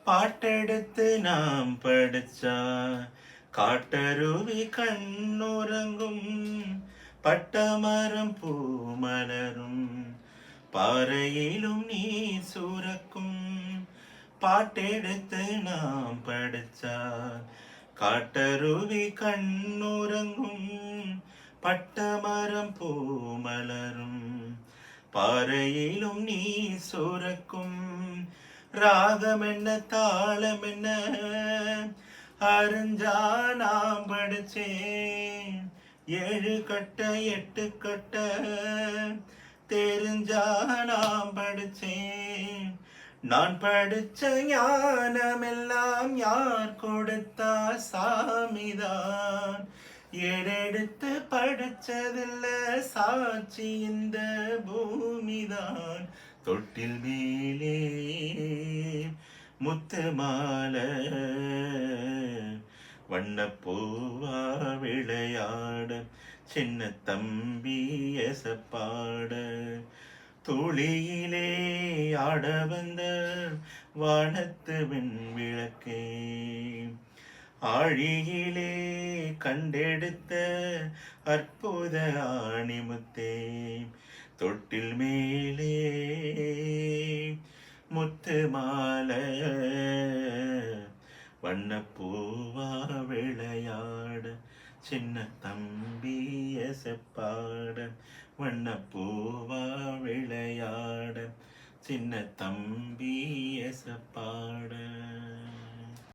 பாட்டெடுத்து நாம் படிச்சா காட்டருவி கண்ணுறங்கும், பட்டமரம் பூமலரும், பாறையிலும் நீர் சுரக்கும். பாட்டெடுத்து நாம் படிச்சா காட்டருவி கண்ணுறங்கும், பட்டமரம் பூமலரும், பாறையிலும் நீர் சுரக்கும். ராகம் என்ன தாளம் என்ன அறிஞ்சா நாம் படிச்சேன், 7 கட்ட 8 கட்ட தெரிஞ்சா நாம் படிச்சேன். நான் படிச்ச ஞானமெல்லாம் யார் கொடுத்தா? சாமிதான். ஏடெடுத்து படிச்சதில்ல, சாட்சி இந்த பூமிதான். தொட்டில் மேலே முத்து மாலை, வண்ணப்பூவா விளையாட, சின்ன தம்பி எசப்பாட, துளியிலே ஆட வந்த வானத்து விளக்கே, ஆழியிலே கண்டெடுத்த அற்புத ஆணிமுத்தே, தொட்டில் மேலே முத்து மாலை, வண்ணப்பூவா விளையாட, சின்ன தம்பி எசப்பாட, வண்ணப்பூவா விளையாட, சின்ன தம்பி எசப்பாட.